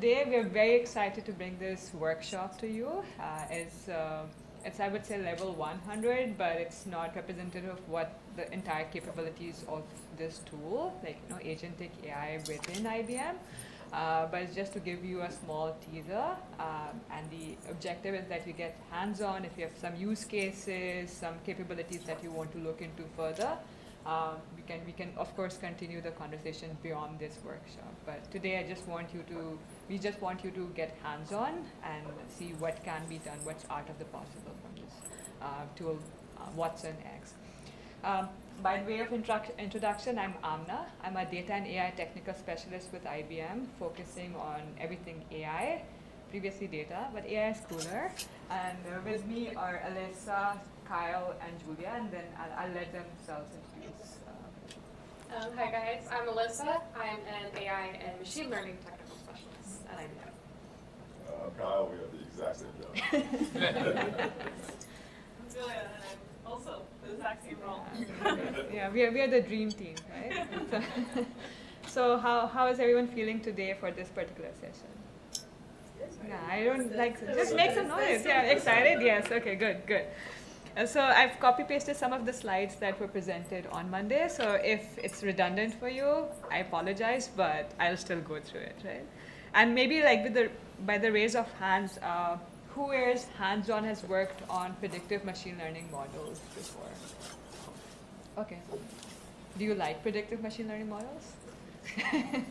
today we are very excited to bring this workshop to you. It's I would say level 100, but it's not representative of what the entire capabilities of this tool, like Agentic AI within IBM. But it's just to give you a small teaser, and the objective is that you get hands-on. If you have some use cases, some capabilities that you want to look into further, we can of course continue the conversation beyond this workshop. But today we just want you to get hands-on and see what can be done, what's art of the possible from this tool, Watsonx. By way of introduction, I'm Amna. I'm a data and AI technical specialist with IBM, focusing on everything AI, previously data, but AI is cooler. And with me are Alissa, Kyle, and Julia, and then I'll let themselves introduce. Hi guys, I'm Alissa. I'm an AI and machine learning technical specialist at IBM. Kyle, we have the exact same job. I'm Julia, and I'm also the exact same role. Yeah, we are the dream team, right? So how is everyone feeling today for this particular session? Yeah, I don't like, just make some noise. Yeah, excited? Yes, okay, good. So I've copy-pasted some of the slides that were presented on Monday, so if it's redundant for you, I apologize, but I'll still go through it, right? And maybe like by the raise of hands, who here's hands-on has worked on predictive machine learning models before? Okay. Do you like predictive machine learning models? Okay.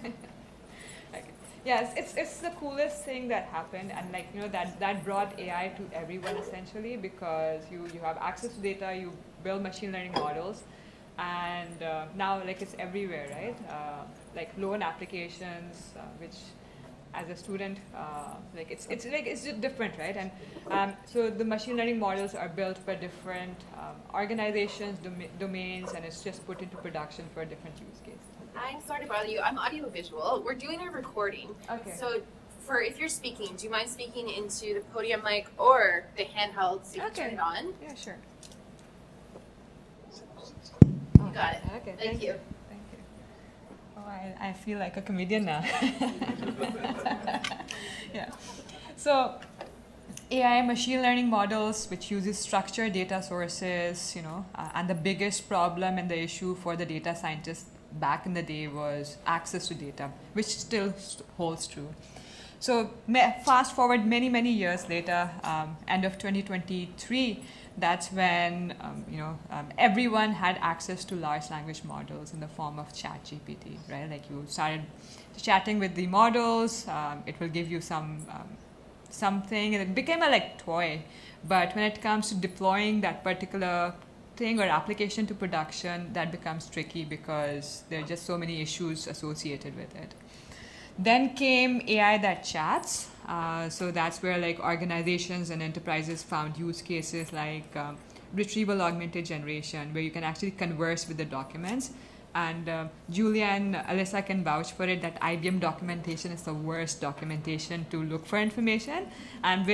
Yes, it's the coolest thing that happened, and that brought AI to everyone essentially, because you have access to data, you build machine learning models, and now it's everywhere, right? Like loan applications, which as a student, it's different, right? And so the machine learning models are built for different organizations, domains, and it's just put into production for different use cases. I'm sorry to bother you. I'm audiovisual. We're doing a recording. Okay. So if you're speaking, do you mind speaking into the podium mic or the handheld so you can turn it on? Yeah, sure. You got it. Okay. Thank you. Thank you. Oh, I feel like a comedian now. Yeah. So AI machine learning models, which uses structured data sources, and the biggest problem and the issue for the data scientists back in the day was access to data, which still holds true. So fast forward many years later, end of 2023, that's when everyone had access to large language models in the form of ChatGPT, right? Like you started chatting with the models, it will give you something, and it became a toy. But when it comes to deploying that particular thing or application to production, that becomes tricky because there are just so many issues associated with it. Then came AI that chats. So that's where organizations and enterprises found use cases like retrieval augmented generation, where you can actually converse with the documents. And Julia and Alissa can vouch for it that IBM documentation is the worst documentation to look for information. And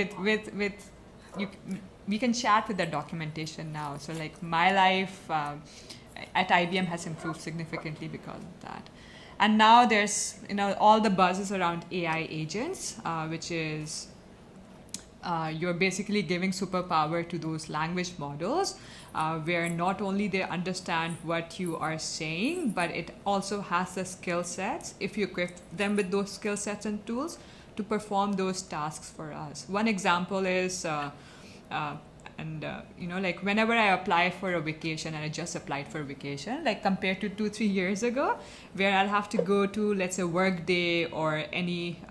we can chat with the documentation now. So my life at IBM has improved significantly because of that. And now there's all the buzzes around AI agents, which is you're basically giving superpower to those language models, where not only they understand what you are saying, but it also has the skill sets, if you equip them with those skill sets and tools, to perform those tasks for us. One example is whenever I apply for a vacation, and I just applied for a vacation, compared to 2-3 years ago, where I'll have to go to, let's say, Workday or any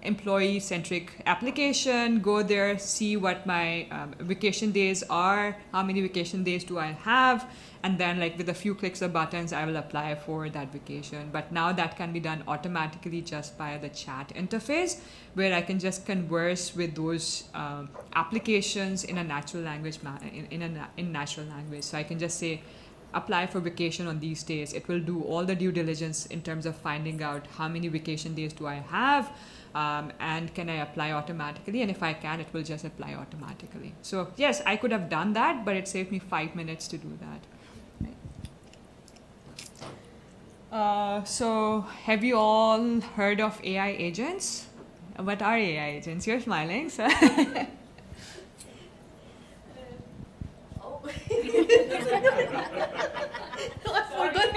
employee-centric application, go there, see what my vacation days are, how many vacation days do I have, and then with a few clicks of buttons, I will apply for that vacation. But now that can be done automatically just by the chat interface, where I can just converse with those applications in a natural language, in natural language. So I can just say, apply for vacation on these days. It will do all the due diligence in terms of finding out how many vacation days do I have, and can I apply automatically? And if I can, it will just apply automatically. So yes, I could have done that, but it saved me 5 minutes to do that. So have you all heard of AI agents? What are AI agents? You're smiling, so. Oh. I forgot.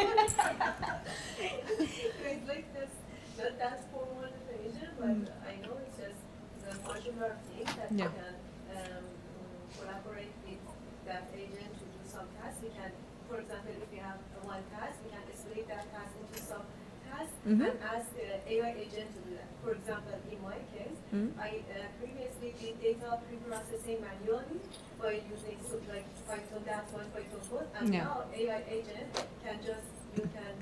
It's like this, that's formal definition, but I know it's just the modular thing that Yeah. you can collaborate with that agent to do some tasks. You can, for example, if you have one task, you can split that task into some tasks and ask the AI agent to do that. For example, in my case, I previously did data pre-processing manually by using like Python dash one, Python code, and Yeah. now AI agent can just, you can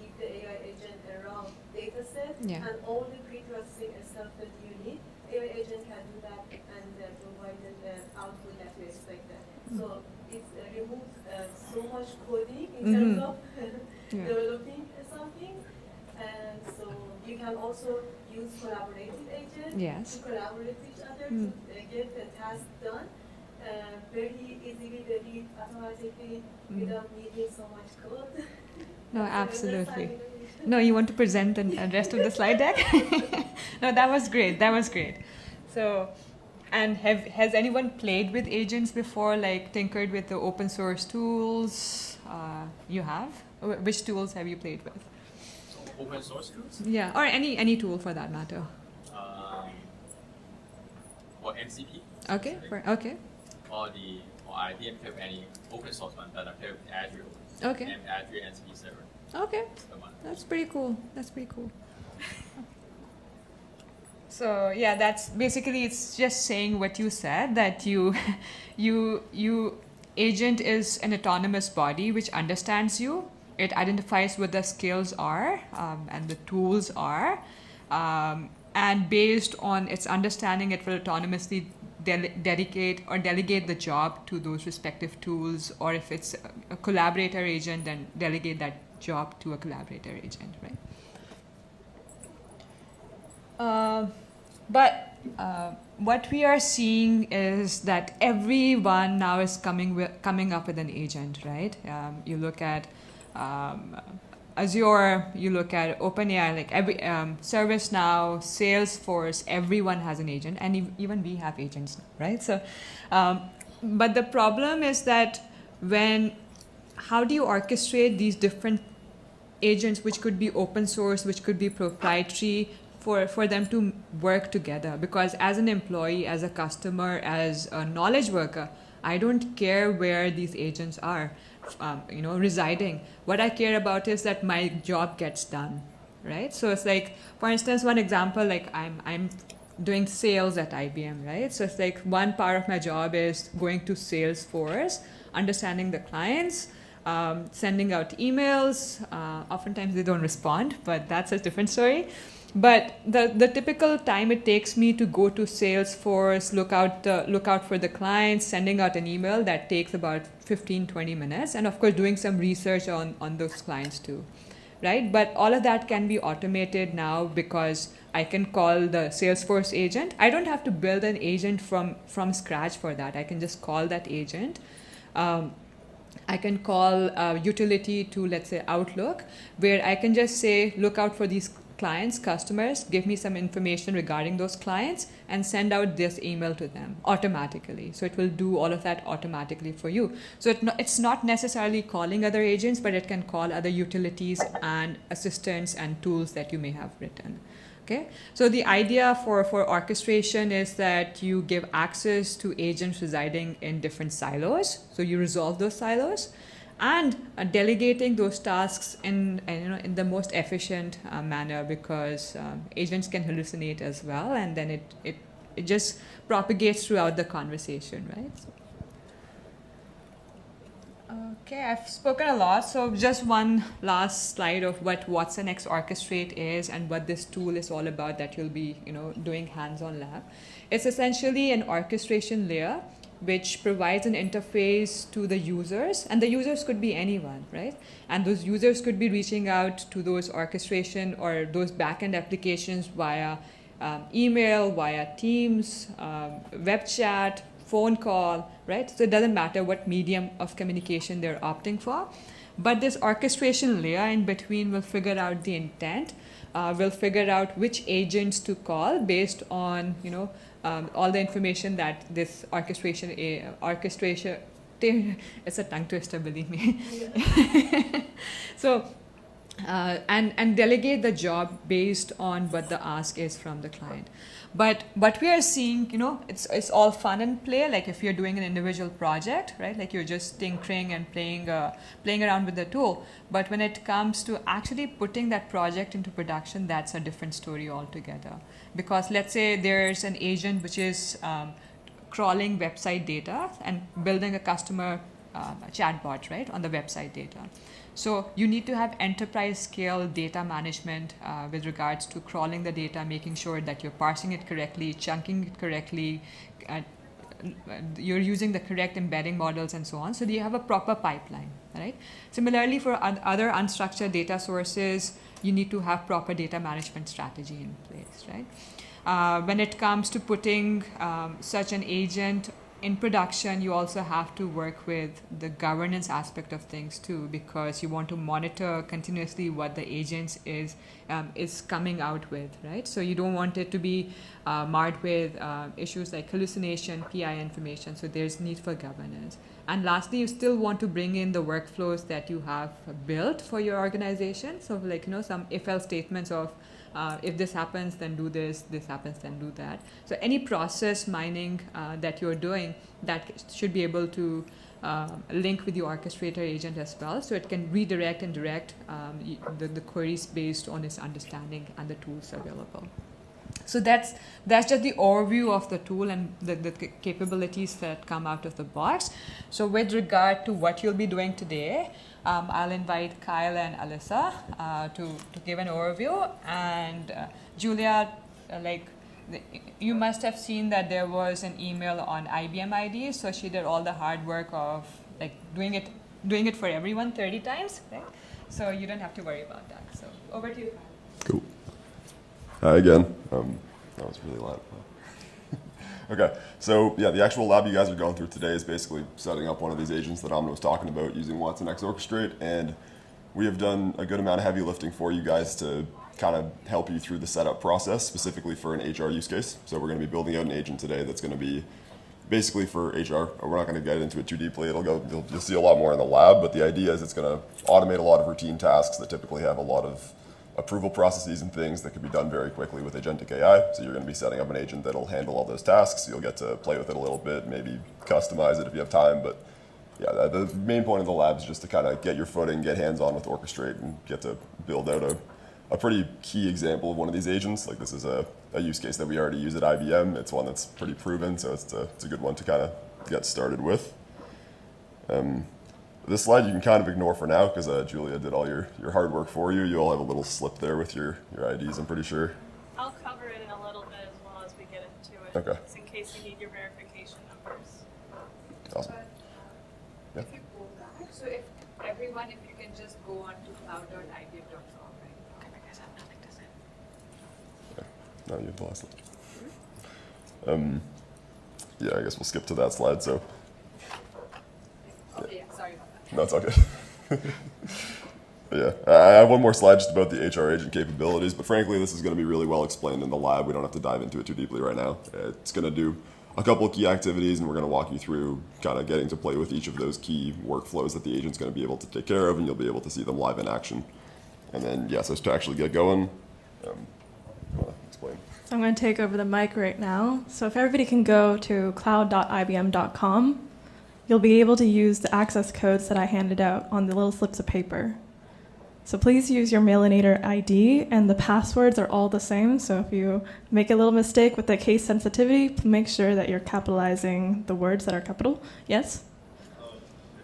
give the AI agent a raw data set Yeah. and all the pre-processing stuff that you need. AI agent can do that and provide the output that you expected. So it removes so much coding in terms of Yeah. developing something. And so you can also use collaborative agents Yes. to collaborate with each other to get the task done very easily, very automatically, without needing so much code. No, That's absolutely. another side. No, you want to present the rest of the slide deck? No, that was great. That was great. So, and has anyone played with agents before, like tinkered with the open source tools? You have? Which tools have you played with? Open source tools? Yeah, or any tool for that matter. Or MCP? Okay, okay, Or I didn't play with any open source one, but I played with Azure. okay, And Azure MCP server. okay. The one. That's pretty cool. That's pretty cool. So yeah, that's basically, it's just saying what you said, that you agent is an autonomous body which understands you. It identifies what the skills are and the tools are, and based on its understanding, it will autonomously delegate the job to those respective tools, or if it's a collaborator agent, then delegate that job to a collaborator agent, right? But what we are seeing is that everyone now is coming up with an agent, right? You look at Azure, you look at OpenAI, like every ServiceNow, Salesforce, everyone has an agent, and even we have agents, right? So, but the problem is that how do you orchestrate these different agents, which could be open source, which could be proprietary, for them to work together? Because as an employee, as a customer, as a knowledge worker, I don't care where these agents are, residing. What I care about is that my job gets done, right? So it's like, for instance, one example, like I'm doing sales at IBM, right? So it's like one part of my job is going to Salesforce, understanding the clients, sending out emails. Oftentimes they don't respond, but that's a different story. But the typical time it takes me to go to Salesforce, look out for the clients, sending out an email, that takes about 15-20 minutes, and of course doing some research on those clients too, right? But all of that can be automated now because I can call the Salesforce agent. I don't have to build an agent from scratch for that. I can just call that agent. I can call a utility to, let's say, Outlook, where I can just say, look out for these clients, customers, give me some information regarding those clients, and send out this email to them automatically. So it will do all of that automatically for you. So it's not necessarily calling other agents, but it can call other utilities and assistants and tools that you may have written. Okay, so the idea for orchestration is that you give access to agents residing in different silos. So you resolve those silos, and delegating those tasks in the most efficient manner, because agents can hallucinate as well, and then it just propagates throughout the conversation, right? Okay, I've spoken a lot, so just one last slide of what Watsonx Orchestrate is and what this tool is all about that you'll be doing hands-on lab. It's essentially an orchestration layer which provides an interface to the users, and the users could be anyone, right? And those users could be reaching out to those orchestration or those backend applications via email, via Teams, web chat, phone call, right? So it doesn't matter what medium of communication they're opting for, but this orchestration layer in between will figure out the intent will figure out which agents to call based on, you know, all the information that this orchestration, it's a tongue twister, believe me. So, and delegate the job based on what the ask is from the client. But we are seeing, you know, it's all fun and play. Like if you're doing an individual project, right? Like you're just tinkering and playing around with the tool. But when it comes to actually putting that project into production, that's a different story altogether. Because let's say there's an agent which is crawling website data and building a customer chatbot, right, on the website data. So you need to have enterprise scale data management with regards to crawling the data, making sure that you're parsing it correctly, chunking it correctly, you're using the correct embedding models and so on. So you have a proper pipeline, right? Similarly, for other unstructured data sources, you need to have proper data management strategy in place, right? When it comes to putting such an agent in production, you also have to work with the governance aspect of things too, because you want to monitor continuously what the agent is coming out with, right? So you don't want it to be marred with issues like hallucination, PI information. So there's need for governance. And lastly, you still want to bring in the workflows that you have built for your organization. So like, you know, some if-else statements of if this happens, then do this, this happens, then do that. So any process mining that you're doing, that should be able to link with the orchestrator agent as well, so it can redirect and direct the queries based on its understanding and the tools available. So that's just the overview of the tool and the capabilities that come out of the box. So with regard to what you'll be doing today, I'll invite Kyle and Alissa to give an overview. And Julia, you must have seen that there was an email on IBM ID. So she did all the hard work of like doing it for everyone 30 times, right? So you don't have to worry about that. So over to you, Kyle. Cool. Hi again. That was really loud. Okay, so yeah, the actual lab you guys are going through today is basically setting up one of these agents that Amna was talking about using Watsonx Orchestrate, and we have done a good amount of heavy lifting for you guys to kind of help you through the setup process, specifically for an HR use case. So we're going to be building out an agent today that's going to be basically for HR. We're not going to get into it too deeply. You'll see a lot more in the lab, but the idea is it's going to automate a lot of routine tasks that typically have a lot of approval processes and things that can be done very quickly with Agentic AI. So you're going to be setting up an agent that'll handle all those tasks. You'll get to play with it a little bit, maybe customize it if you have time. But yeah, the main point of the lab is just to kind of get your footing, get hands-on with Orchestrate, and get to build out a pretty key example of one of these agents. Like this is a use case that we already use at IBM. It's one that's pretty proven, so it's a good one to kind of get started with. This slide you can kind of ignore for now because Julia did all your hard work for you. You all have a little slip there with your IDs, I'm pretty sure. I'll cover it in a little bit as well as we get into it. Okay. Just in case you need your verification numbers. Awesome. If you go back, so if you can just go on to cloud.ibm.com right now. Because I have nothing to say. Okay. Now you have the last slide. Yeah, I guess we'll skip to that slide. So. Oh, yeah, sorry about that. No, it's all good. Yeah, I have one more slide just about the HR agent capabilities, but frankly, this is going to be really well explained in the lab. We don't have to dive into it too deeply right now. It's going to do a couple of key activities, and we're going to walk you through kind of getting to play with each of those key workflows that the agent's going to be able to take care of, and you'll be able to see them live in action. And then, yeah, so to actually get going, explain. So I'm going to take over the mic right now. So if everybody can go to cloud.ibm.com, you'll be able to use the access codes that I handed out on the little slips of paper. So please use your Mailinator ID, and the passwords are all the same. So if you make a little mistake with the case sensitivity, make sure that you're capitalizing the words that are capital. Yes? I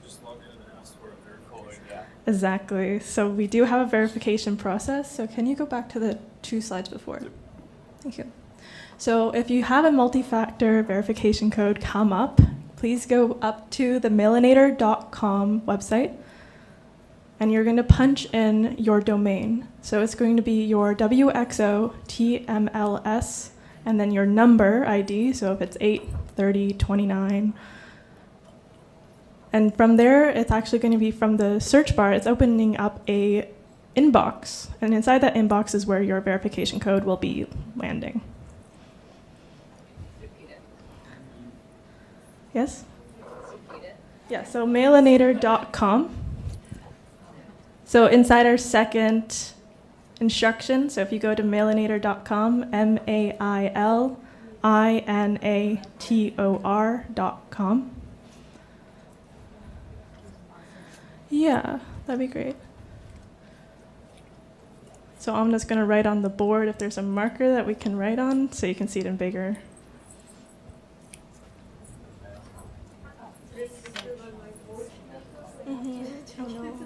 just logged in and asked for a verification. Yeah. Exactly. So we do have a verification process. So can you go back to the 2 slides before? Yep. Thank you. So if you have a multi-factor verification code come up, please go up to the mailinator.com website, and you're going to punch in your domain. So it's going to be your WXOTMLS, and then your number ID, so if it's 83029. And from there, it's actually going to be from the search bar, it's opening up a inbox. And inside that inbox is where your verification code will be landing. Repeat it. Yes? Repeat it. Yeah, so mailinator.com. So inside our second instruction, so if you go to mailinator.com, mailinator.com. Yeah, that'd be great. So Amna's going to write on the board if there's a marker that we can write on, so you can see it in bigger. Oh, no.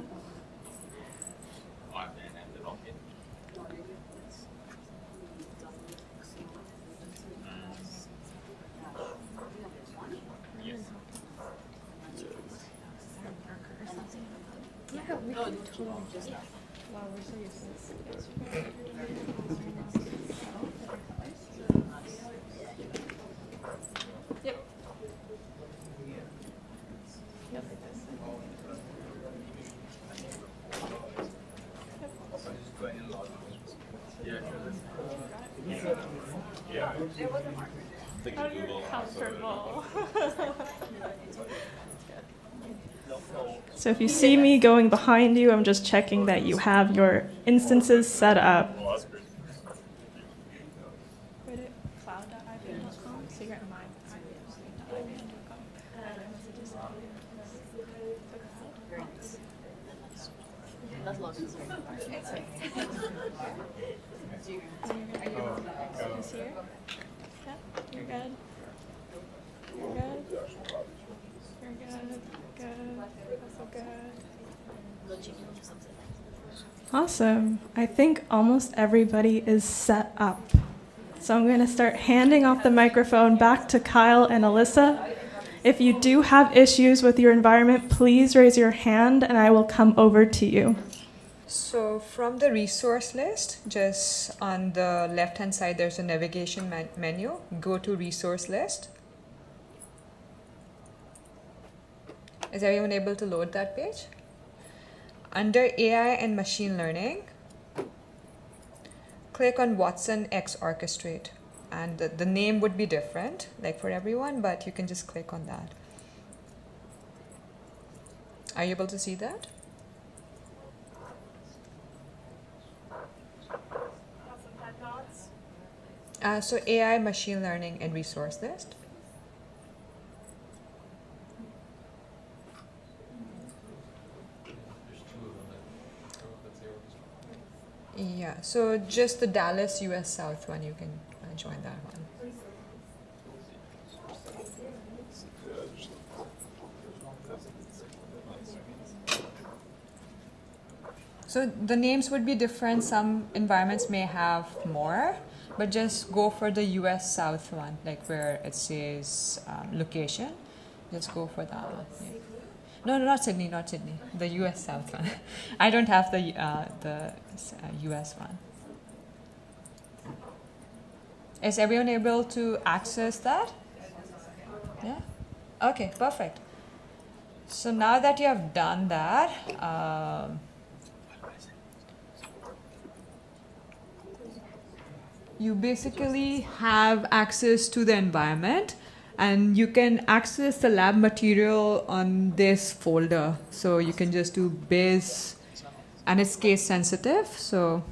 So if you see me going behind you, I'm just checking that you have your instances set up. Cloud.ibm.com, so you're at You're good. You're good. You're good. Good. That's so good. Awesome. I think almost everybody is set up. So I'm going to start handing off the microphone back to Kyle and Alissa. If you do have issues with your environment, please raise your hand and I will come over to you. So from the resource list, just on the left-hand side, there's a navigation menu. Go to resource list. Is everyone able to load that page? Under AI and machine learning, click on Watsonx Orchestrate. And the name would be different, like for everyone, but you can just click on that. Are you able to see that? So AI, machine learning, and resource list. Yeah, so just the Dallas, US South one, you can join that one. So the names would be different. Some environments may have more, but just go for the US South one, like where it says location. Just go for that one. Yeah. No, not Sydney, not Sydney. The US South one. I don't have the US one. Is everyone able to access that? Yeah? Okay, perfect. So now that you have done that, you basically have access to the environment and you can access the lab material on this folder. So you can just do biz, and it's case sensitive. So